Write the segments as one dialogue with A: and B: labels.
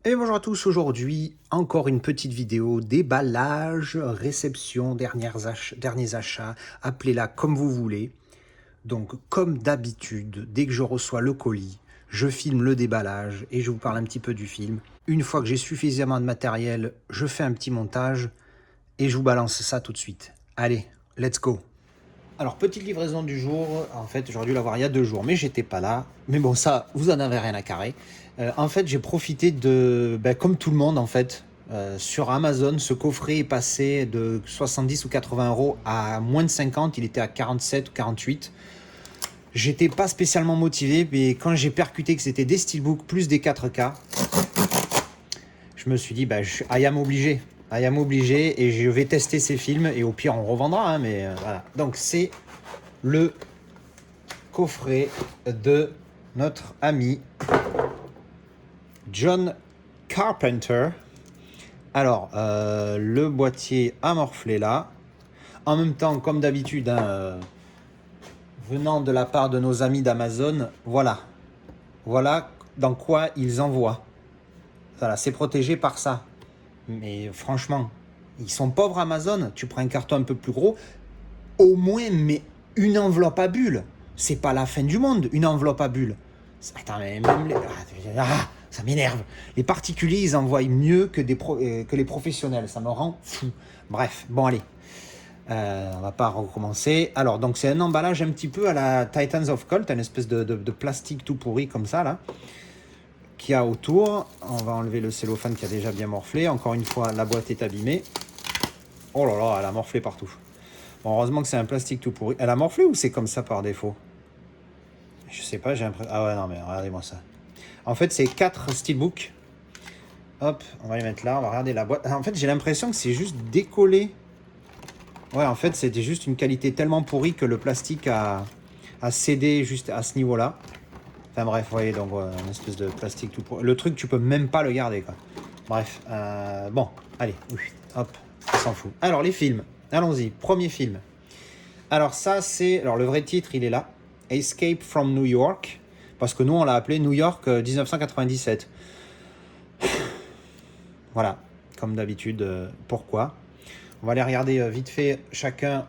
A: Et bonjour à tous, aujourd'hui encore une petite vidéo déballage, réception, derniers achats, appelez-la comme vous voulez. Donc comme d'habitude, dès que je reçois le colis, je filme le déballage et je vous parle un petit peu du film. Une fois que j'ai suffisamment de matériel, je fais un petit montage et je vous balance ça tout de suite. Allez, let's go! Alors, petite livraison du jour. En fait, j'aurais dû l'avoir il y a 2 jours, mais j'étais pas là. Mais bon, ça, vous en avez rien à carrer. En fait, j'ai profité de, comme tout le monde, en fait, sur Amazon, ce coffret est passé de 70 ou 80 euros à moins de 50. Il était à 47 ou 48. J'étais pas spécialement motivé, mais quand j'ai percuté que c'était des steelbooks plus des 4K, je me suis dit, I am obligé. I am obligé et je vais tester ces films et au pire, on revendra. Hein, mais voilà. Donc, c'est le coffret de notre ami John Carpenter. Alors, le boîtier à morfler là. En même temps, comme d'habitude, venant de la part de nos amis d'Amazon, voilà dans quoi ils envoient. Voilà, c'est protégé par ça. Mais franchement, ils sont pauvres Amazon. Tu prends un carton un peu plus gros, au moins, mais une enveloppe à bulles. C'est pas la fin du monde, une enveloppe à bulles. Attends, mais même ça m'énerve. Les particuliers, ils envoient mieux que les professionnels. Ça me rend fou. Bref, bon, allez. On va pas recommencer. Alors, donc, c'est un emballage un petit peu à la Titans of Colt, une espèce de plastique tout pourri comme ça, là, qu'il y a autour. On va enlever le cellophane qui a déjà bien morflé. Encore une fois, la boîte est abîmée. Oh là là, elle a morflé partout. Bon, heureusement que c'est un plastique tout pourri. Elle a morflé ou c'est comme ça par défaut? Je sais pas, j'ai l'impression... Ah ouais, non, mais regardez-moi ça. En fait, c'est 4 steelbooks. Hop, on va les mettre là, on va regarder la boîte. En fait, j'ai l'impression que c'est juste décollé. Ouais, en fait, c'était juste une qualité tellement pourrie que le plastique a cédé juste à ce niveau-là. Enfin bref, vous voyez, donc une espèce de plastique tout pourri. Le truc, tu peux même pas le garder, quoi. Bref, bon, allez, hop, on s'en fout. Alors, les films, allons-y, premier film. Alors ça, c'est... Alors le vrai titre, il est là. Escape from New York. Parce que nous, on l'a appelé New York 1997. Voilà, comme d'habitude, pourquoi? On va les regarder vite fait, chacun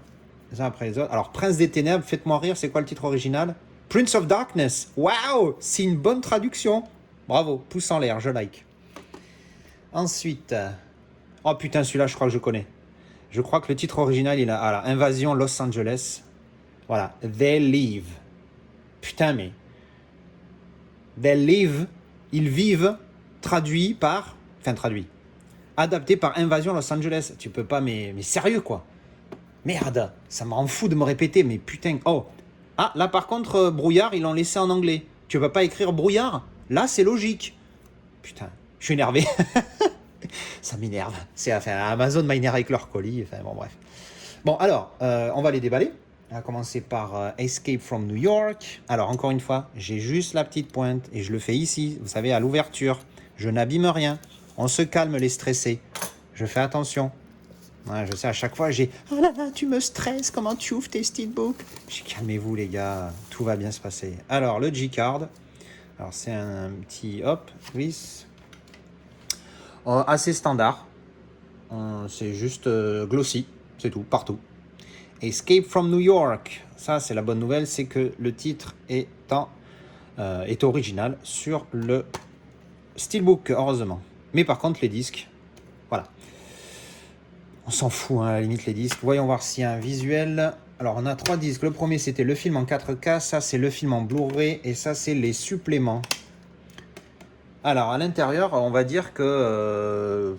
A: les uns après les autres. Alors, Prince des Ténèbres, faites-moi rire, c'est quoi le titre original? Prince of Darkness. Waouh, c'est une bonne traduction. Bravo, pouce en l'air, je like. Ensuite... Oh putain, celui-là, je crois que je connais. Je crois que le titre original, il a... Ah là, Invasion Los Angeles. Voilà, They Live. Putain, mais... They live, ils vivent, traduit par... Enfin, traduit. Adapté par Invasion Los Angeles. Tu peux pas, mais sérieux, quoi. Merde, ça me rend fou de me répéter, mais putain... Oh. Ah, là, par contre, brouillard, ils l'ont laissé en anglais. Tu peux pas écrire brouillard? Là, c'est logique. Putain, je suis énervé. Ça m'énerve. Enfin, Amazon m'a énervé avec leur colis. Enfin, bon, bref. Bon, alors, on va les déballer. On va commencer par Escape from New York. Alors, encore une fois, j'ai juste la petite pointe et je le fais ici, vous savez, à l'ouverture. Je n'abîme rien. On se calme les stressés. Je fais attention. Ouais, je sais, à chaque fois, j'ai « Oh là là, tu me stresses, comment tu ouvres tes steelbooks ?» Calmez-vous, les gars, tout va bien se passer. Alors, le G-Card. Alors, c'est un petit, hop, vis. Assez standard. C'est juste glossy, c'est tout, partout. Escape from New York. Ça, c'est la bonne nouvelle, c'est que le titre est original sur le steelbook, heureusement. Mais par contre, les disques, voilà. On s'en fout, hein, à la limite, les disques. Voyons voir s'il y a un visuel. Alors, on a 3 disques. Le premier, c'était le film en 4K. Ça, c'est le film en Blu-ray. Et ça, c'est les suppléments. Alors, à l'intérieur, on va dire que...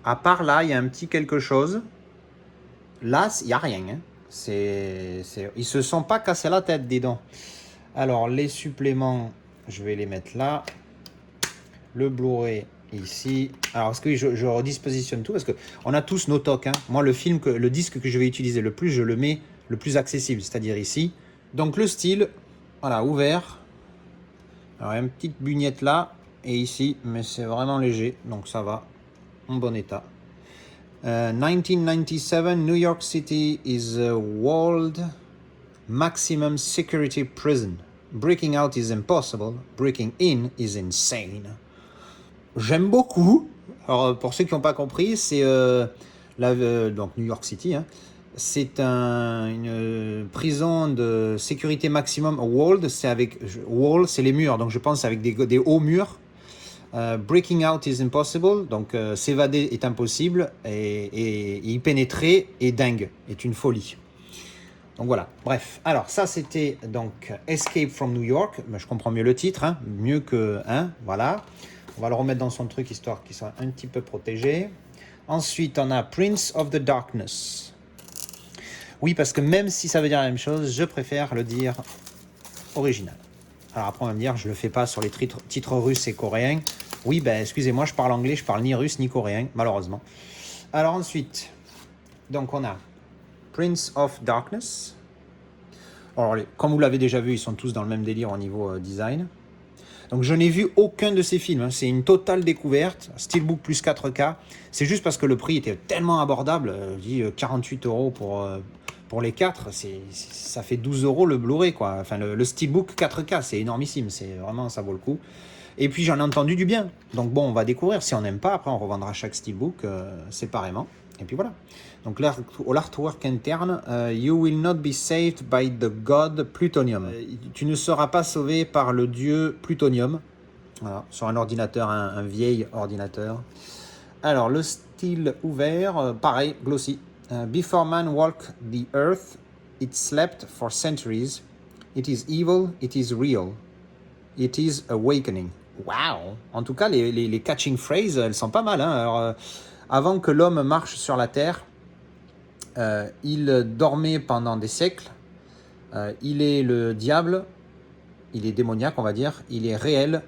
A: à part là, il y a un petit quelque chose. Là, il n'y a rien. Hein. Ils se sont pas cassés la tête, dis donc. Alors, les suppléments, je vais les mettre là. Le Blu-ray ici. Alors, est-ce que je redispositionne tout? Parce qu'on a tous nos tocs. Hein. Moi, le disque que je vais utiliser le plus, je le mets le plus accessible, c'est-à-dire ici. Donc, le style, voilà, ouvert. Alors, il y a une petite bugnette là et ici, mais c'est vraiment léger, donc ça va, en bon état. 1997, New York City is a walled maximum security prison. Breaking out is impossible. Breaking in is insane. j'aime beaucoup. Alors, pour ceux qui n'ont pas compris, c'est donc New York City, hein. C'est une prison de sécurité maximum. Walled, c'est avec wall, c'est les murs, donc je pense avec des hauts murs. Breaking out is impossible, donc s'évader est impossible, et y pénétrer est dingue, est une folie. Donc voilà, bref. Alors ça c'était donc Escape from New York, mais je comprends mieux le titre, hein, mieux que voilà. On va le remettre dans son truc histoire qu'il soit un petit peu protégé. Ensuite on a Prince of the Darkness. Oui, parce que même si ça veut dire la même chose, je préfère le dire original. Alors après on va me dire, je le fais pas sur les titres russes et coréens. Oui, ben excusez-moi, je parle anglais, je parle ni russe ni coréen, malheureusement. Alors ensuite, donc on a Prince of Darkness. Alors, comme vous l'avez déjà vu, ils sont tous dans le même délire au niveau design. Donc je n'ai vu aucun de ces films, hein. C'est une totale découverte, Steelbook plus 4K. C'est juste parce que le prix était tellement abordable, je dis 48 € pour les 4, ça fait 12 € le Blu-ray, quoi. Enfin le Steelbook 4K, c'est énormissime, c'est vraiment, ça vaut le coup. Et puis j'en ai entendu du bien, donc bon, on va découvrir. Si on n'aime pas, après on revendra chaque Steelbook séparément. Et puis voilà. Donc l'artwork interne, You will not be saved by the god Plutonium. Tu ne seras pas sauvé par le dieu Plutonium. Voilà, sur un ordinateur, un vieil ordinateur. Alors le style ouvert, pareil, glossy. Before man walked the earth, it slept for centuries. It is evil, it is real. It is awakening. Wow. En tout cas, les catching phrases, elles sont pas mal, hein. Alors, avant que l'homme marche sur la terre, il dormait pendant des siècles. Il est le diable. Il est démoniaque, on va dire. Il est réel.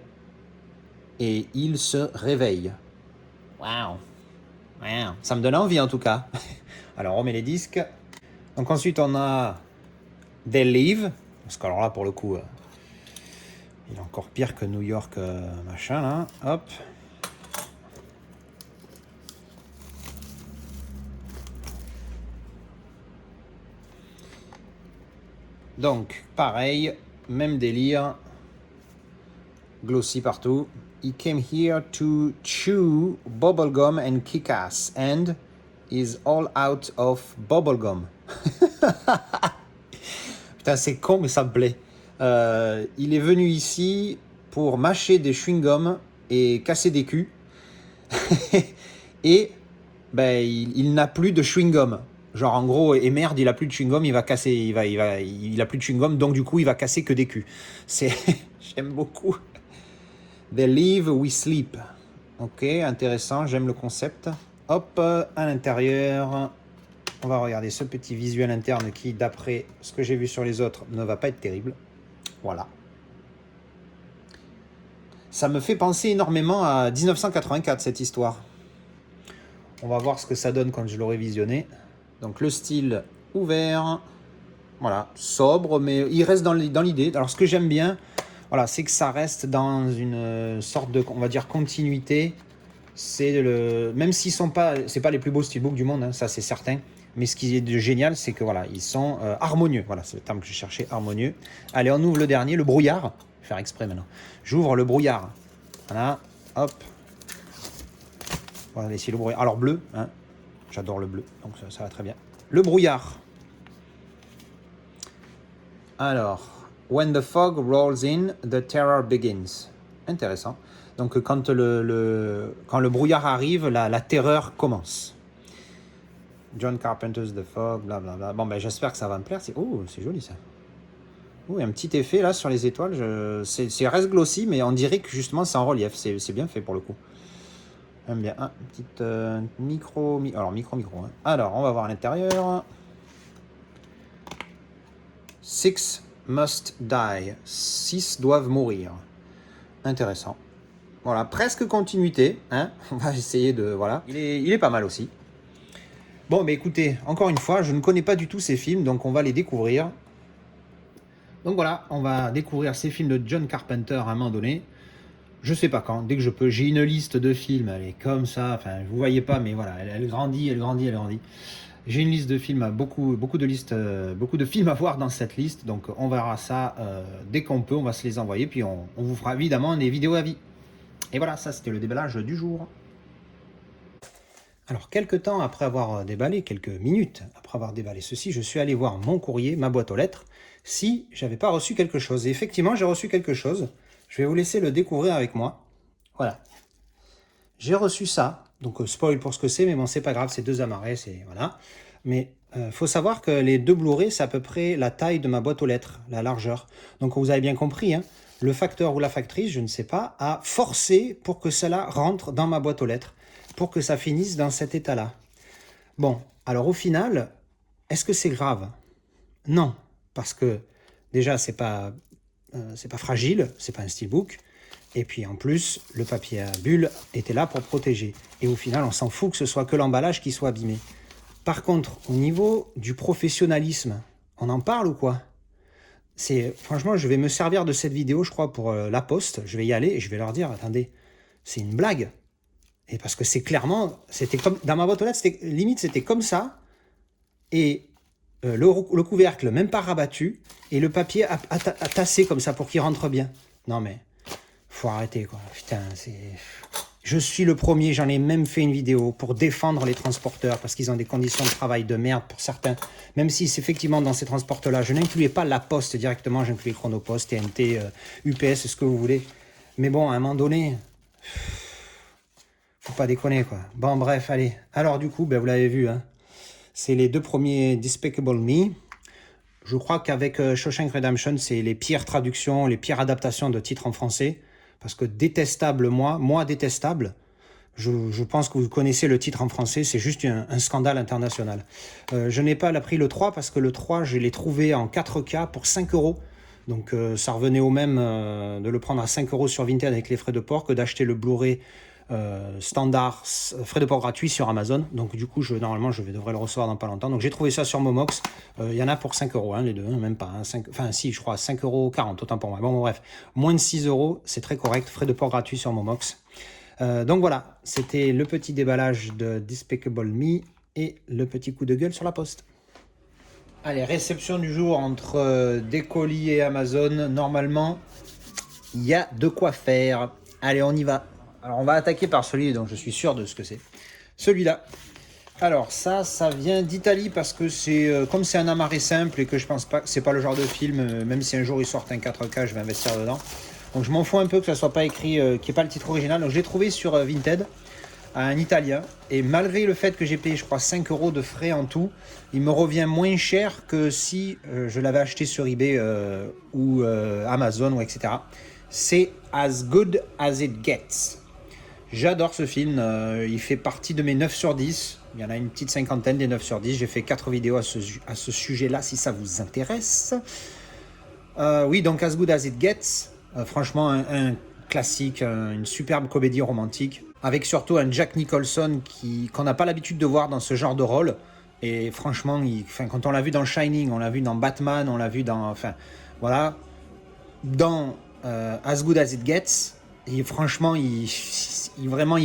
A: Et il se réveille. Wow. Wow. Ça me donne envie, en tout cas. Alors, on met les disques. Donc ensuite, on a They Live. Parce que alors là, pour le coup, il est encore pire que New York, machin, là. Hop. Donc, pareil, même délire. Glossy partout. He came here to chew bubblegum and kick ass and is all out of bubblegum. Putain, c'est con, mais ça me plaît. Il est venu ici pour mâcher des chewing-gums et casser des culs. Et ben, il n'a plus de chewing-gum. Genre en gros, et merde, il a plus de chewing-gum, il va casser, il a plus de chewing-gum, donc du coup, il va casser que des culs. C'est, j'aime beaucoup. They live, we sleep. Ok, intéressant, j'aime le concept. Hop, à l'intérieur, on va regarder ce petit visuel interne qui, d'après ce que j'ai vu sur les autres, ne va pas être terrible. Voilà. Ça me fait penser énormément à 1984, cette histoire. On va voir ce que ça donne quand je l'aurai visionné. Donc le style ouvert, voilà, sobre, mais il reste dans l'idée. Alors ce que j'aime bien, voilà, c'est que ça reste dans une sorte de, on va dire, continuité. C'est même s'ils sont pas, c'est pas les plus beaux steelbooks du monde, hein, ça c'est certain. Mais ce qui est de génial, c'est que voilà, ils sont harmonieux. Voilà, c'est le terme que je cherchais, harmonieux. Allez, on ouvre le dernier, le brouillard. Je vais faire exprès maintenant. J'ouvre le brouillard. Voilà, hop. On va laisser le brouillard. Alors bleu, hein. J'adore le bleu, donc ça va très bien. Le brouillard. Alors, when the fog rolls in, the terror begins. Intéressant. Donc quand le brouillard arrive, la terreur commence. John Carpenter's The Fog, blablabla. Bon, ben j'espère que ça va me plaire. Oh, c'est joli ça. Oh, il y a un petit effet là sur les étoiles. C'est reste glossy, mais on dirait que justement c'est en relief. C'est bien fait pour le coup. J'aime bien. Ah, une petite micro. Alors, micro. Hein. Alors, on va voir à l'intérieur. Six must die. 6 doivent mourir. Intéressant. Voilà, presque continuité. Hein. On va essayer de. Voilà. Il est pas mal aussi. Bon, mais écoutez, encore une fois, je ne connais pas du tout ces films, donc on va les découvrir. Donc voilà, on va découvrir ces films de John Carpenter à un moment donné. Je sais pas quand, dès que je peux. J'ai une liste de films, elle est comme ça. Enfin, vous voyez pas, mais voilà, elle grandit. J'ai une liste de films, beaucoup de films à voir dans cette liste. Donc on verra ça dès qu'on peut, on va se les envoyer. Puis on vous fera évidemment des vidéos à vie. Et voilà, ça c'était le déballage du jour. Alors, quelques temps après avoir déballé, quelques minutes après avoir déballé ceci, je suis allé voir mon courrier, ma boîte aux lettres, si j'avais pas reçu quelque chose. Et effectivement, j'ai reçu quelque chose. Je vais vous laisser le découvrir avec moi. Voilà. J'ai reçu ça. Donc, spoil pour ce que c'est, mais bon, c'est pas grave, c'est 2 amarrés, c'est... Voilà. Mais faut savoir que les 2 Blu-ray, c'est à peu près la taille de ma boîte aux lettres, la largeur. Donc, vous avez bien compris, hein, le facteur ou la factrice, je ne sais pas, a forcé pour que cela rentre dans ma boîte aux lettres, pour que ça finisse dans cet état-là. Bon, alors au final, est-ce que c'est grave? Non, parce que déjà, c'est pas fragile, c'est pas un steelbook, et puis en plus, le papier à bulles était là pour protéger. Et au final, on s'en fout que ce soit que l'emballage qui soit abîmé. Par contre, au niveau du professionnalisme, on en parle ou quoi? Franchement, je vais me servir de cette vidéo, je crois, pour La Poste. Je vais y aller et je vais leur dire, attendez, c'est une blague. Et parce que c'est clairement, c'était comme dans ma boîte aux lettres, limite c'était comme ça, et le couvercle même pas rabattu, et le papier a tassé comme ça pour qu'il rentre bien. Non mais, faut arrêter quoi, putain, je suis le premier, j'en ai même fait une vidéo pour défendre les transporteurs, parce qu'ils ont des conditions de travail de merde pour certains, même si effectivement dans ces transporteurs-là, je n'incluais pas la Poste directement, j'incluais Chronopost, TNT, UPS, ce que vous voulez. Mais bon, à un moment donné... Faut pas déconner quoi. Bon bref, allez. Alors du coup, ben, vous l'avez vu, hein, c'est les 2 premiers Despicable Me. Je crois qu'avec Shawshank Redemption, c'est les pires traductions, les pires adaptations de titres en français. Parce que détestable, moi détestable, je pense que vous connaissez le titre en français, c'est juste un scandale international. Je n'ai pas pris le 3 parce que le 3, je l'ai trouvé en 4K pour 5 €. Donc ça revenait au même de le prendre à 5 € sur Vinted avec les frais de port que d'acheter le Blu-ray standard, frais de port gratuits sur Amazon. Donc du coup, normalement, devrais le recevoir dans pas longtemps. Donc j'ai trouvé ça sur Momox. Il y en a pour 5 €, hein, les deux, hein, même pas. Hein, enfin si, je crois, 5,40 €, autant pour moi. Bon, bref, moins de 6 €, c'est très correct. Frais de port gratuits sur Momox. Donc voilà, c'était le petit déballage de Despicable Me et le petit coup de gueule sur la Poste. Allez, réception du jour entre Décolis et Amazon. Normalement, il y a de quoi faire. Allez, on y va. Alors, on va attaquer par celui dont je suis sûr de ce que c'est. Celui-là. Alors, ça vient d'Italie parce que comme c'est un amarré simple et que je pense pas que c'est pas le genre de film, même si un jour ils sortent un 4K, je vais investir dedans. Donc, je m'en fous un peu que ça soit pas écrit, qu'il n'y ait pas le titre original. Donc, je l'ai trouvé sur Vinted, à un Italien. Et malgré le fait que j'ai payé, je crois, 5 € de frais en tout, il me revient moins cher que si je l'avais acheté sur eBay ou Amazon ou etc. C'est As Good As It Gets. J'adore ce film, il fait partie de mes 9 sur 10. Il y en a une petite cinquantaine des 9 sur 10. J'ai fait 4 vidéos à ce sujet-là, si ça vous intéresse. Oui, donc As Good As It Gets, franchement un classique, une superbe comédie romantique, avec surtout un Jack Nicholson qu'on n'a pas l'habitude de voir dans ce genre de rôle. Et franchement, quand on l'a vu dans Shining, on l'a vu dans Batman, on l'a vu dans... Enfin, voilà. Dans As Good As It Gets... Et franchement, il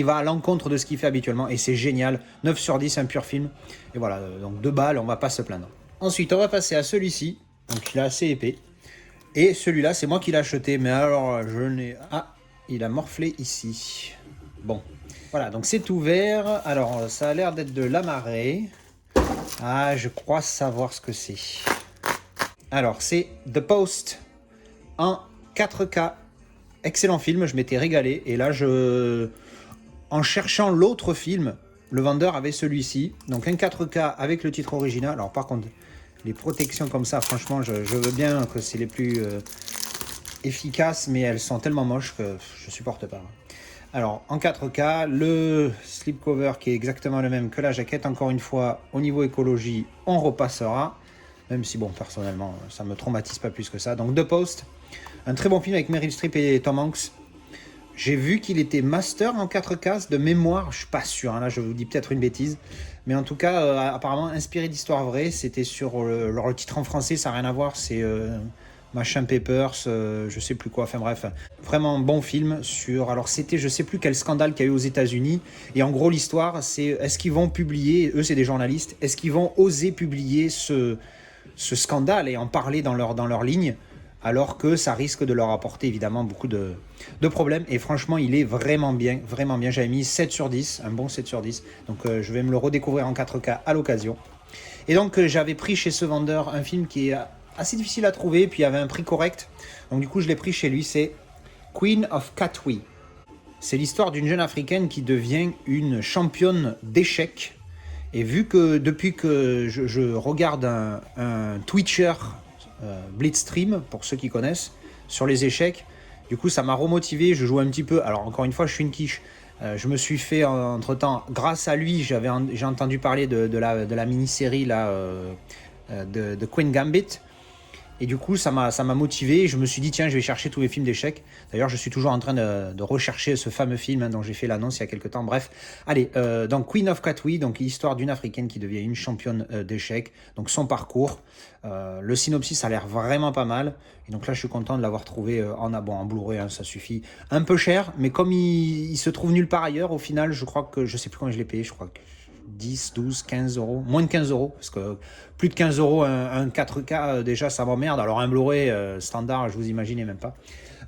A: va à l'encontre de ce qu'il fait habituellement. Et c'est génial. 9 sur 10, un pur film. Et voilà, donc 2 balles, on va pas se plaindre. Ensuite, on va passer à celui-ci. Donc il est assez épais. Et celui-là, c'est moi qui l'ai acheté. Mais alors, je n'ai... Ah, il a morflé ici. Bon. Voilà, donc c'est ouvert. Alors, ça a l'air d'être de l'amarré. Ah, je crois savoir ce que c'est. Alors, c'est The Post en 4K. Excellent film, je m'étais régalé. Et là, en cherchant l'autre film, le vendeur avait celui-ci. Donc un 4K avec le titre original. Alors par contre, les protections comme ça, franchement, je veux bien que c'est les plus efficaces, mais elles sont tellement moches que je supporte pas. Alors en 4K, le slipcover qui est exactement le même que la jaquette. Encore une fois, au niveau écologie, on repassera. Même si, bon, personnellement, ça me traumatise pas plus que ça. Donc The Post. Un très bon film avec Meryl Streep et Tom Hanks. J'ai vu qu'il était master en 4K de mémoire, je suis pas sûr, hein, là je vous dis peut-être une bêtise. Mais en tout cas, apparemment inspiré d'histoires vraies. C'était sur le titre en français, ça n'a rien à voir, c'est Machin Papers, je sais plus quoi, enfin bref. Vraiment bon film sur... Alors c'était, je sais plus quel scandale qu'il y a eu aux États-Unis. Et en gros l'histoire, c'est est-ce qu'ils vont publier, eux c'est des journalistes, est-ce qu'ils vont oser publier ce scandale et en parler dans leur ligne alors que ça risque de leur apporter évidemment beaucoup de problèmes. Et franchement, il est vraiment bien, vraiment bien. J'avais mis 7 sur 10, un bon 7 sur 10. Donc je vais me le redécouvrir en 4K à l'occasion. Et donc j'avais pris chez ce vendeur un film qui est assez difficile à trouver, puis il y avait un prix correct. Donc du coup, je l'ai pris chez lui, c'est Queen of Katwe. C'est l'histoire d'une jeune africaine qui devient une championne d'échecs. Et vu que depuis que je regarde un Twitcher Blitzstream, pour ceux qui connaissent, sur les échecs, du coup ça m'a remotivé, je joue un petit peu. Alors encore une fois, je suis une quiche. Je me suis fait entre-temps, grâce à lui, j'ai entendu parler de la mini-série là, de Queen Gambit. Et du coup, ça m'a motivé. Je me suis dit, tiens, je vais chercher tous les films d'échecs. D'ailleurs, je suis toujours en train de rechercher ce fameux film dont j'ai fait l'annonce il y a quelques temps. Bref, allez, donc Queen of Katwe, donc l'histoire d'une Africaine qui devient une championne d'échecs. Donc son parcours. Le synopsis a l'air vraiment pas mal. Et donc là, je suis content de l'avoir trouvé en Blu-ray, hein, ça suffit. Un peu cher, mais comme il se trouve nulle part ailleurs, au final, je crois que, je sais plus combien je l'ai payé, je crois que 10, 12, 15 euros, moins de 15 euros, parce que plus de 15 euros, un 4K, déjà ça m'emmerde. Alors un Blu-ray standard, je vous imaginez même pas.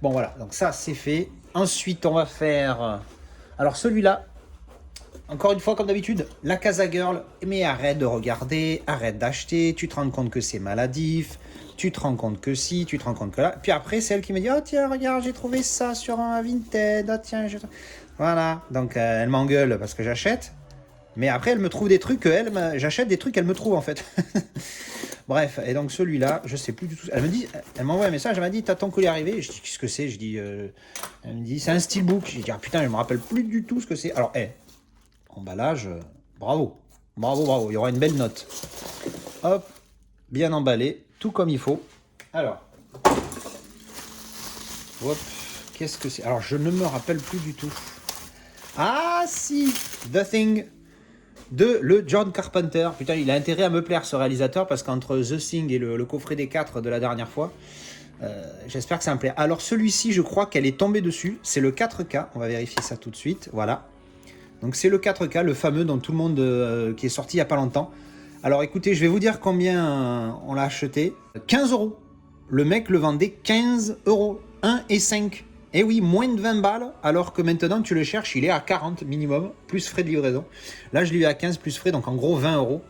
A: Bon voilà, donc ça c'est fait. Ensuite, on va faire. Alors celui-là, encore une fois, comme d'habitude, la Casa Girl. Mais arrête de regarder, arrête d'acheter, tu te rends compte que c'est maladif, tu te rends compte que si, tu te rends compte que là. Puis après, c'est elle qui me dit, oh tiens, regarde, j'ai trouvé ça sur un Vinted, oh tiens, voilà. Donc elle m'engueule parce que j'achète. Mais après, elle me trouve des trucs j'achète des trucs qu'elle me trouve en fait. Bref, et donc celui-là, je sais plus du tout. Elle m'envoie un message, elle m'a dit, t'as ton colis arrivé? Je dis, qu'est-ce que c'est? Je dis, elle me dit, c'est un steelbook. Je dis, ah putain, je me rappelle plus du tout ce que c'est. Alors, emballage, bravo, bravo, bravo. Il y aura une belle note. Hop, bien emballé, tout comme il faut. Alors, hop, qu'est-ce que c'est? Alors, je ne me rappelle plus du tout. Ah si, The Thing de le John Carpenter. Putain, il a intérêt à me plaire ce réalisateur parce qu'entre The Thing et le coffret des 4 de la dernière fois, j'espère que ça me plaît. Alors celui-ci, je crois qu'elle est tombée dessus. C'est le 4K. On va vérifier ça tout de suite. Voilà. Donc c'est le 4K, le fameux dont tout le monde qui est sorti il n'y a pas longtemps. Alors écoutez, je vais vous dire combien on l'a acheté. 15 euros. Le mec le vendait 15 euros. 1 et 5. Et oui, moins de 20 balles, alors que maintenant tu le cherches, il est à 40 minimum, plus frais de livraison. Là, je l'ai eu à 15 plus frais, donc en gros 20 euros.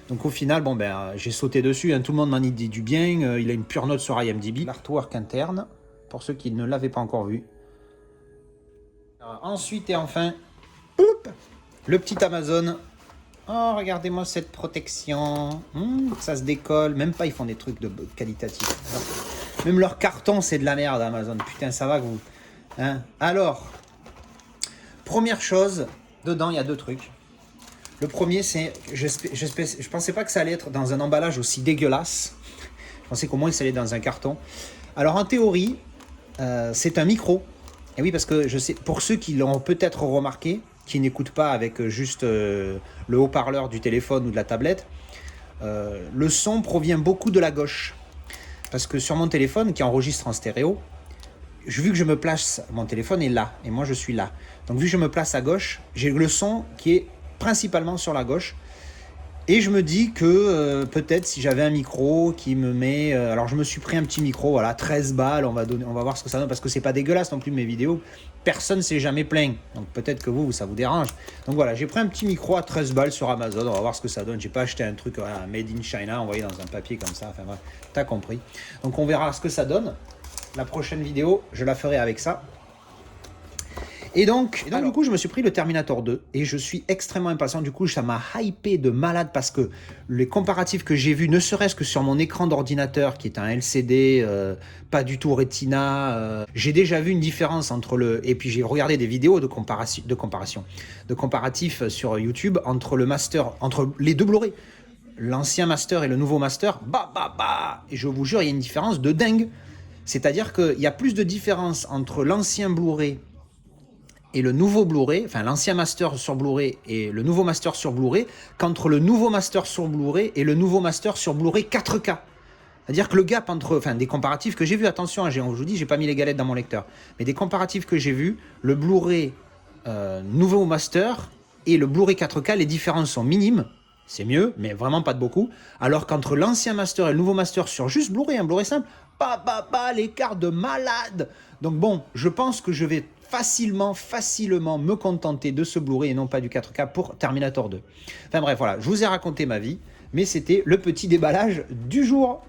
A: Donc au final, bon j'ai sauté dessus, hein, tout le monde m'en dit du bien, il a une pure note sur IMDb. L'artwork interne, pour ceux qui ne l'avaient pas encore vu. Alors, ensuite et enfin, le petit Amazon. Oh, regardez-moi cette protection. Ça se décolle, même pas, ils font des trucs de qualitatif. Même leur carton, c'est de la merde, Amazon. Putain, ça va que vous... Hein. Alors, première chose, dedans, il y a 2 trucs. Le premier, c'est... Je pensais pas que ça allait être dans un emballage aussi dégueulasse. Je pensais qu'au moins, ça allait être dans un carton. Alors, en théorie, c'est un micro. Et oui, parce que je sais, pour ceux qui l'ont peut-être remarqué, qui n'écoutent pas avec juste le haut-parleur du téléphone ou de la tablette, le son provient beaucoup de la gauche. Parce que sur mon téléphone, qui enregistre en stéréo, vu que je me place, mon téléphone est là, et moi je suis là. Donc vu que je me place à gauche, j'ai le son qui est principalement sur la gauche. Et je me dis que peut-être si j'avais un micro qui me met... alors je me suis pris un petit micro, voilà, 13 balles, on va voir ce que ça donne, parce que c'est pas dégueulasse non plus mes vidéos. Personne ne s'est jamais plaint, donc peut-être que vous, ça vous dérange. Donc voilà, j'ai pris un petit micro à 13 balles sur Amazon, on va voir ce que ça donne. J'ai pas acheté un truc voilà, made in China, envoyé dans un papier comme ça, enfin bref, t'as compris. Donc on verra ce que ça donne. La prochaine vidéo, je la ferai avec ça. Et donc du coup, je me suis pris le Terminator 2 et je suis extrêmement impatient. Du coup, ça m'a hypé de malade parce que les comparatifs que j'ai vus, ne serait-ce que sur mon écran d'ordinateur qui est un LCD, pas du tout Retina, j'ai déjà vu une différence entre le... Et puis j'ai regardé des vidéos de comparatifs sur YouTube entre le master, entre les 2 Blu-ray, l'ancien master et le nouveau master. Et je vous jure, il y a une différence de dingue. C'est-à-dire qu'il y a plus de différence entre l'ancien Blu-ray et le nouveau Blu-ray, enfin l'ancien master sur Blu-ray et le nouveau master sur Blu-ray, qu'entre le nouveau master sur Blu-ray et le nouveau master sur Blu-ray 4K. C'est-à-dire que le gap entre, enfin des comparatifs que j'ai vus, attention, hein, je vous dis, j'ai pas mis les galettes dans mon lecteur, mais des comparatifs que j'ai vus, le Blu-ray nouveau master et le Blu-ray 4K, les différences sont minimes. c'est mieux, mais vraiment pas de beaucoup. Alors qu'entre l'ancien master et le nouveau master sur juste Blu-ray, un Blu-ray simple, l'écart de malade. Donc bon, je pense que je vais facilement me contenter de ce Blu-ray et non pas du 4K pour Terminator 2. Enfin bref, voilà, je vous ai raconté ma vie, mais c'était le petit déballage du jour.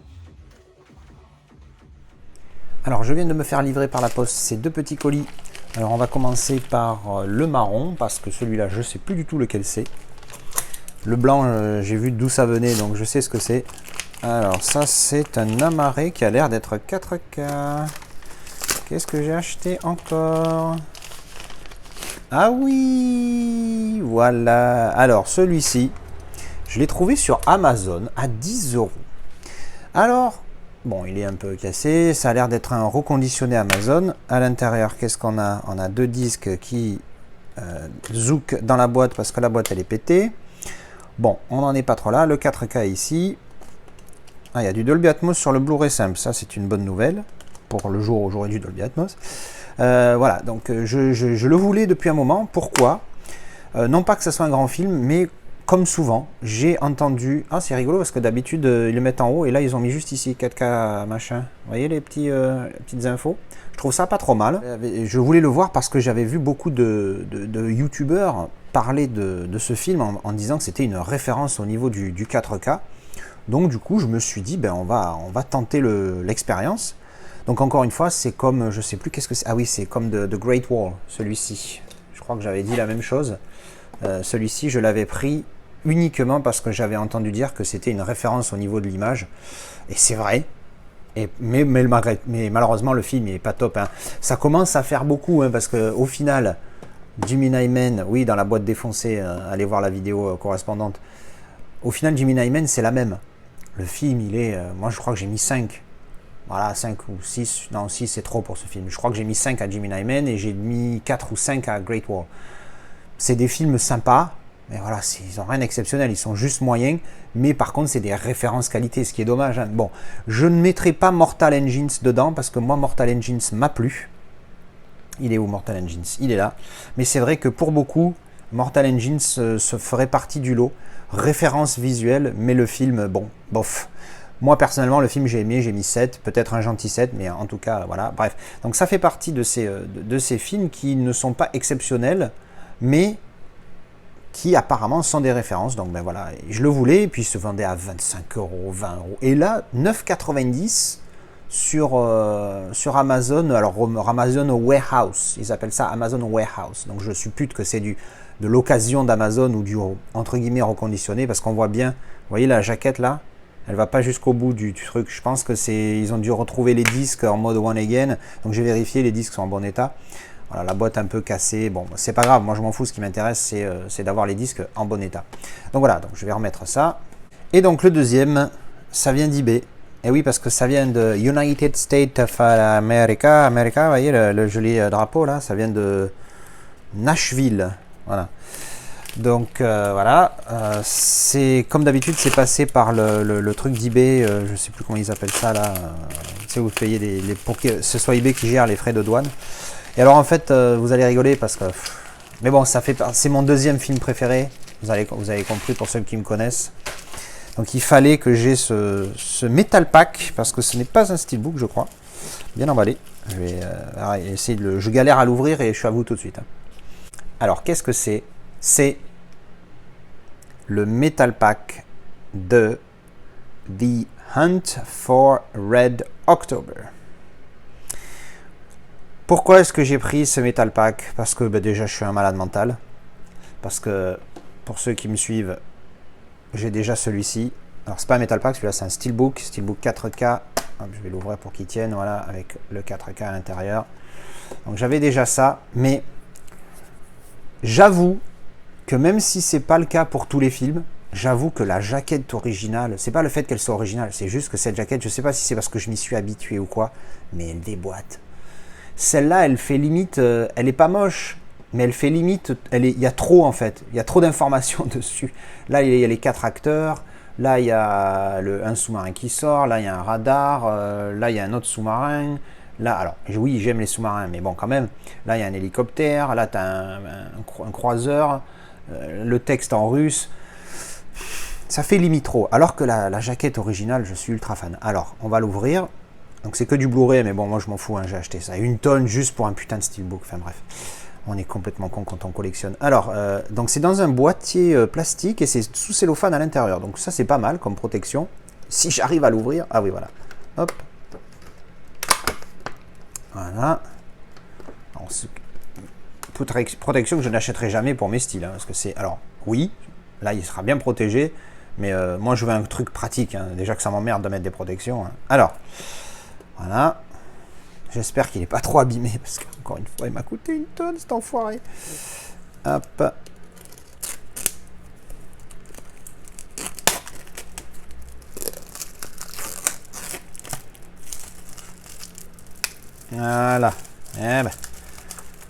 A: Alors je viens de me faire livrer par la poste ces deux petits colis. Alors on va commencer par le marron, parce que celui-là je sais plus du tout lequel c'est. Le blanc, j'ai vu d'où ça venait, donc je sais ce que c'est. Alors ça c'est un amarré qui a l'air d'être 4K. Qu'est-ce que j'ai acheté encore? Ah oui, voilà. Alors celui-ci, je l'ai trouvé sur Amazon à 10 €. Alors, bon, il est un peu cassé, ça a l'air d'être un reconditionné Amazon. À l'intérieur, qu'est-ce qu'on a? On a deux disques qui zouk dans la boîte parce que la boîte elle est pétée. Bon, on n'en est pas trop là. Le 4K ici. Ah, il y a du Dolby Atmos sur le Blu-ray simple. Ça, c'est une bonne nouvelle pour le jour où j'aurai du Dolby Atmos. Voilà, donc je le voulais depuis un moment. Pourquoi? Non pas que ce soit un grand film, mais comme souvent, j'ai entendu... Ah, c'est rigolo parce que d'habitude, ils le mettent en haut et là, ils ont mis juste ici 4K machin. Vous voyez les petites infos? Je trouve ça pas trop mal. Je voulais le voir parce que j'avais vu beaucoup de youtubeurs parler de ce film en disant que c'était une référence au niveau du 4K. Donc du coup, je me suis dit, ben, on va tenter l'expérience. Donc encore une fois, c'est comme, je sais plus qu'est-ce que c'est. Ah oui, c'est comme The Great Wall, celui-ci. Je crois que j'avais dit la même chose. Celui-ci, je l'avais pris uniquement parce que j'avais entendu dire que c'était une référence au niveau de l'image. Et c'est vrai. Mais malheureusement, le film n'est pas top. Hein. Ça commence à faire beaucoup, hein, parce qu'au final, Jimmy Nyman, oui, dans la boîte défoncée, allez voir la vidéo correspondante. Au final, Jimmy Nyman, c'est la même. Le film, il est... moi, je crois que j'ai mis 5. Voilà, 5 ou 6. Non, 6, c'est trop pour ce film. Je crois que j'ai mis 5 à Jimmy Nyman et j'ai mis 4 ou 5 à Great Wall. C'est des films sympas, mais voilà, ils n'ont rien d'exceptionnel. Ils sont juste moyens. Mais par contre, c'est des références qualité, ce qui est dommage. Hein. Bon, je ne mettrai pas Mortal Engines dedans, parce que moi, Mortal Engines m'a plu. Il est où, Mortal Engines? Il est là. Mais c'est vrai que pour beaucoup, Mortal Engines se ferait partie du lot. Référence visuelle, mais le film, bon, bof. Moi, personnellement, le film, j'ai aimé, j'ai mis 7, peut-être un gentil 7, mais en tout cas, voilà, bref. Donc ça fait partie de ces films qui ne sont pas exceptionnels, mais qui apparemment sont des références. Donc ben voilà, je le voulais, et puis il se vendait à 25 €, 20 €. Et là, 9,90 € sur Amazon. Alors Amazon Warehouse, ils appellent ça Amazon Warehouse. Donc je suppute que c'est de l'occasion d'Amazon ou du entre guillemets reconditionné, parce qu'on voit bien, vous voyez la jaquette là, elle va pas jusqu'au bout du truc. Je pense que ils ont dû retrouver les disques en mode one again. Donc j'ai vérifié, les disques sont en bon état. Voilà, la boîte un peu cassée, bon, c'est pas grave, moi je m'en fous, ce qui m'intéresse c'est d'avoir les disques en bon état. Donc voilà, donc je vais remettre ça. Et donc le deuxième, ça vient d'eBay. Et oui, parce que ça vient de United States of America, vous voyez le joli drapeau là, ça vient de Nashville. Voilà. Donc voilà, c'est comme d'habitude, c'est passé par le truc d'eBay, je sais plus comment ils appellent ça là. Tu sais, vous payez pour que ce soit eBay qui gère les frais de douane. Et alors en fait, vous allez rigoler parce que... Mais bon, c'est mon deuxième film préféré. Vous avez compris pour ceux qui me connaissent. Donc il fallait que j'ai ce Metal Pack, parce que ce n'est pas un steelbook, je crois. Bien emballé. Je vais essayer je galère à l'ouvrir et je suis à vous tout de suite. Hein. Alors qu'est-ce que c'est? C'est le Metal Pack de The Hunt for Red October. Pourquoi est-ce que j'ai pris ce Metal Pack? Parce que déjà je suis un malade mental. Parce que pour ceux qui me suivent, j'ai déjà celui-ci. Alors c'est pas un Metal Pack, celui-là c'est un Steelbook 4K. Hop, je vais l'ouvrir pour qu'il tienne, voilà, avec le 4K à l'intérieur. Donc j'avais déjà ça, mais j'avoue que même si c'est pas le cas pour tous les films, j'avoue que la jaquette originale, c'est pas le fait qu'elle soit originale, c'est juste que cette jaquette, je sais pas si c'est parce que je m'y suis habitué ou quoi, mais elle déboîte. Celle-là, elle fait limite, elle est pas moche, mais elle fait limite, il y a trop en fait, il y a trop d'informations dessus. Là, il y a les 4 acteurs, là, il y a un sous-marin qui sort, là, il y a un radar, là, il y a un autre sous-marin. Là, alors, oui, j'aime les sous-marins, mais bon, quand même, là, il y a un hélicoptère, là, tu as un croiseur, le texte en russe. Ça fait limite trop. Alors que la jaquette originale, je suis ultra fan. Alors, on va l'ouvrir. Donc c'est que du Blu-ray, mais bon, moi je m'en fous, hein, j'ai acheté ça. 1 tonne juste pour un putain de steelbook. Enfin bref, on est complètement con quand on collectionne. Alors, donc c'est dans un boîtier plastique et c'est sous cellophane à l'intérieur. Donc ça c'est pas mal comme protection. Si j'arrive à l'ouvrir, ah oui voilà. Hop. Voilà. Alors, protection que je n'achèterai jamais pour mes styles, hein, parce que c'est... Alors, oui, là il sera bien protégé, mais moi je veux un truc pratique, hein, déjà que ça m'emmerde de mettre des protections. Hein. Alors, voilà. J'espère qu'il n'est pas trop abîmé, parce qu'encore une fois, il m'a coûté 1 tonne, cet enfoiré. Hop. Voilà. Eh ben,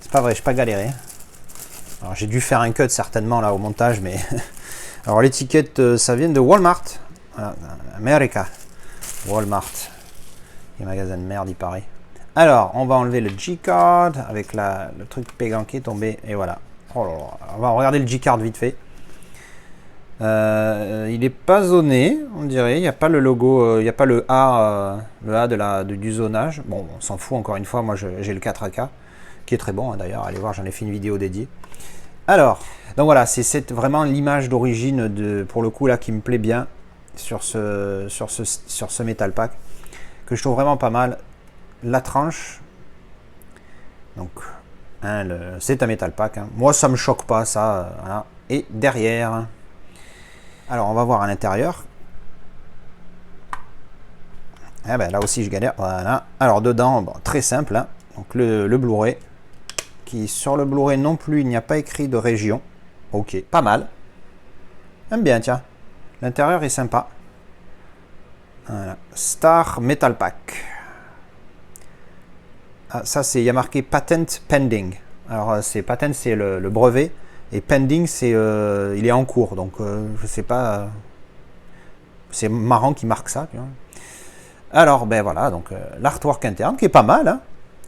A: c'est pas vrai, je n'ai pas galéré. Alors j'ai dû faire un cut certainement là au montage, mais... Alors l'étiquette, ça vient de Walmart. Voilà, America. Walmart. Les magasins de merde, il paraît. Alors, on va enlever le G-card avec le truc pégant qui est tombé. Et voilà. Oh là là. On va regarder le G-card vite fait. Il n'est pas zoné, on dirait. Il n'y a pas le logo, il n'y a pas le A du zonage. Bon, on s'en fout encore une fois. Moi, j'ai le 4AK qui est très bon hein, d'ailleurs. Allez voir, j'en ai fait une vidéo dédiée. Alors, donc voilà, c'est vraiment l'image d'origine pour le coup là qui me plaît bien sur ce Metal Pack que je trouve vraiment pas mal. La tranche, donc hein, c'est un Metal Pack. Hein. Moi, ça me choque pas ça. Voilà. Et derrière, alors on va voir à l'intérieur. Ah ben, là aussi je galère. Voilà. Alors dedans, bon, très simple. Hein. Donc le Blu-ray. Sur le Blu-ray non plus, il n'y a pas écrit de région. Ok, pas mal. J'aime bien, tiens. L'intérieur est sympa. Voilà. Star Metal Pack. Ah, ça, il y a marqué Patent Pending. Alors, patent, c'est le brevet. Et pending, il est en cours. Donc, je sais pas. C'est marrant qu'il marque ça. Tu vois. Alors, ben voilà. Donc, l'artwork interne qui est pas mal. Hein.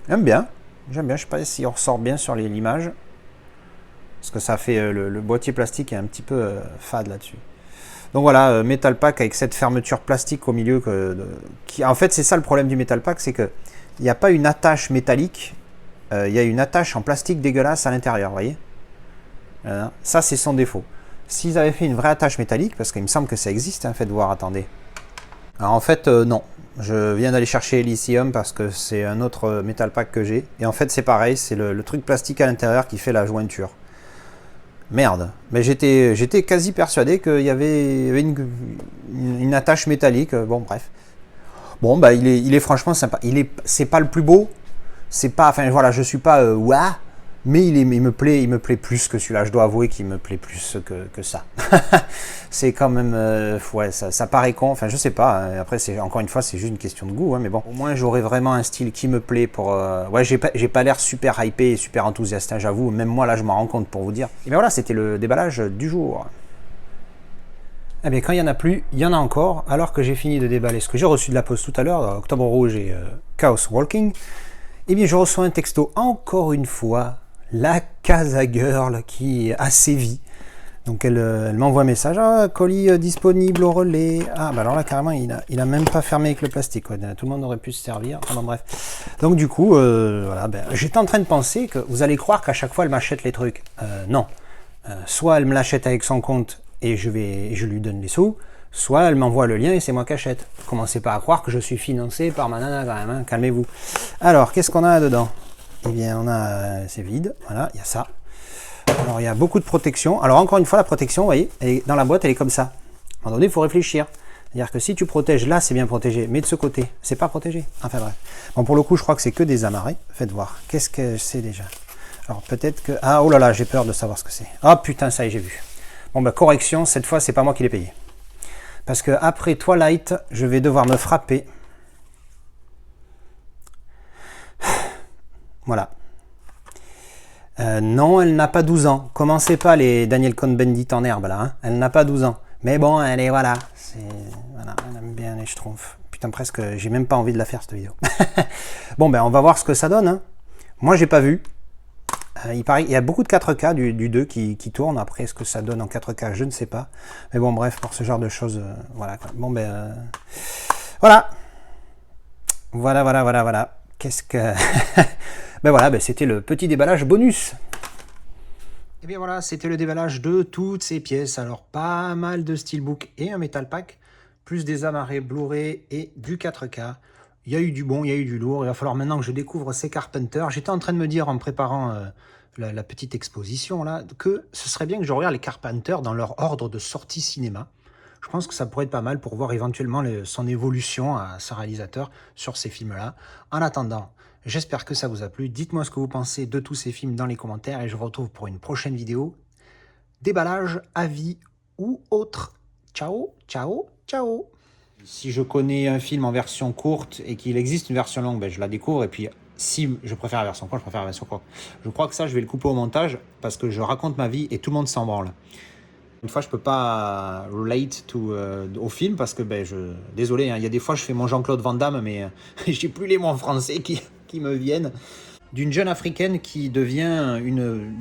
A: J'aime bien. J'aime bien, je ne sais pas si on ressort bien sur l'image. Parce que ça fait le boîtier plastique est un petit peu fade là-dessus. Donc voilà, Metal Pack avec cette fermeture plastique au milieu. En fait, c'est ça le problème du Metal Pack, c'est qu'il n'y a pas une attache métallique. Il y a une attache en plastique dégueulasse à l'intérieur, vous voyez. Ça, c'est son défaut. S'ils avaient fait une vraie attache métallique, parce qu'il me semble que ça existe, hein, faites voir, attendez. Alors en fait, non. Je viens d'aller chercher Elysium parce que c'est un autre Metal Pack que j'ai. Et en fait, c'est pareil, c'est le truc plastique à l'intérieur qui fait la jointure. Merde. Mais j'étais quasi persuadé qu'il y avait une attache métallique. Bon, bref. Bon, bah, il est franchement sympa. C'est pas le plus beau. C'est pas, enfin, voilà, je suis pas ouah. Mais il me plaît plus que celui-là. Je dois avouer qu'il me plaît plus que ça. C'est quand même, ouais, ça paraît con. Enfin, je sais pas. Hein. Après, encore une fois, c'est juste une question de goût. Hein, mais bon, au moins, j'aurai vraiment un style qui me plaît pour. Ouais, j'ai pas l'air super hypé et super enthousiaste. Hein, j'avoue. Même moi, là, je m'en rends compte pour vous dire. Et bien voilà, c'était le déballage du jour. Eh bien, quand il n'y en a plus, il y en a encore. Alors que j'ai fini de déballer ce que j'ai reçu de la poste tout à l'heure, Octobre Rouge et Chaos Walking. Eh bien, je reçois un texto encore une fois. La Casa Girl qui a sévi. Donc elle m'envoie un message. Ah, colis disponible au relais. Ah, bah alors là, carrément, il a même pas fermé avec le plastique. Quoi. Tout le monde aurait pu se servir. Enfin, bon, bref. Donc, du coup, voilà. Ben, j'étais en train de penser que vous allez croire qu'à chaque fois, elle m'achète les trucs. Non. Soit elle me l'achète avec son compte et je lui donne les sous. Soit elle m'envoie le lien et c'est moi qui achète. Commencez pas à croire que je suis financé par ma nana quand même. Hein. Calmez-vous. Alors, qu'est-ce qu'on a dedans? Eh bien, on a, c'est vide, voilà, il y a ça. Alors, il y a beaucoup de protection. Alors, encore une fois, la protection, vous voyez, dans la boîte, elle est comme ça. À un moment donné, il faut réfléchir. C'est-à-dire que si tu protèges là, c'est bien protégé, mais de ce côté, c'est pas protégé. Enfin, bref. Bon, pour le coup, je crois que c'est que des amarrés. Faites voir. Qu'est-ce que c'est déjà? Alors, peut-être que... Ah, oh là là, j'ai peur de savoir ce que c'est. Ah, putain, ça y est, j'ai vu. Bon, bah, correction, cette fois, c'est pas moi qui l'ai payé. Parce que après Twilight, je vais devoir me frapper. Voilà. Non, elle n'a pas 12 ans. Commencez pas les Daniel Cohn-Bendit en herbe, là. Hein. Elle n'a pas 12 ans. Mais bon, elle est, voilà. Voilà, elle aime bien les schtroumpfs. Putain, presque, j'ai même pas envie de la faire, cette vidéo. Bon, ben, on va voir ce que ça donne. Hein. Moi, j'ai pas vu. Il paraît il y a beaucoup de 4K du 2 qui tourne. Après, ce que ça donne en 4K, je ne sais pas. Mais bon, bref, pour ce genre de choses, voilà. Quoi. Bon, ben, voilà. Voilà. Qu'est-ce que... ben voilà, ben, c'était le petit déballage bonus. Et bien voilà, c'était le déballage de toutes ces pièces. Alors, pas mal de steelbook et un metal pack, plus des amarrés Blu-ray et du 4K. Il y a eu du bon, il y a eu du lourd. Il va falloir maintenant que je découvre ces Carpenter. J'étais en train de me dire en préparant la petite exposition là que ce serait bien que je regarde les Carpenter dans leur ordre de sortie cinéma. Je pense que ça pourrait être pas mal pour voir éventuellement son évolution à ce réalisateur sur ces films-là. En attendant, j'espère que ça vous a plu. Dites-moi ce que vous pensez de tous ces films dans les commentaires et je vous retrouve pour une prochaine vidéo. Déballage, avis ou autre. Ciao. Si je connais un film en version courte et qu'il existe une version longue, ben je la découvre. Et puis, si je préfère la version courte, je préfère la version courte. Je crois que ça, je vais le couper au montage parce que je raconte ma vie et tout le monde s'en branle. Une fois, je peux pas relate au film parce que, désolé, hein, il y a des fois, je fais mon Jean-Claude Van Damme, mais j'ai plus les mots en français qui me viennent. D'une jeune africaine qui devient une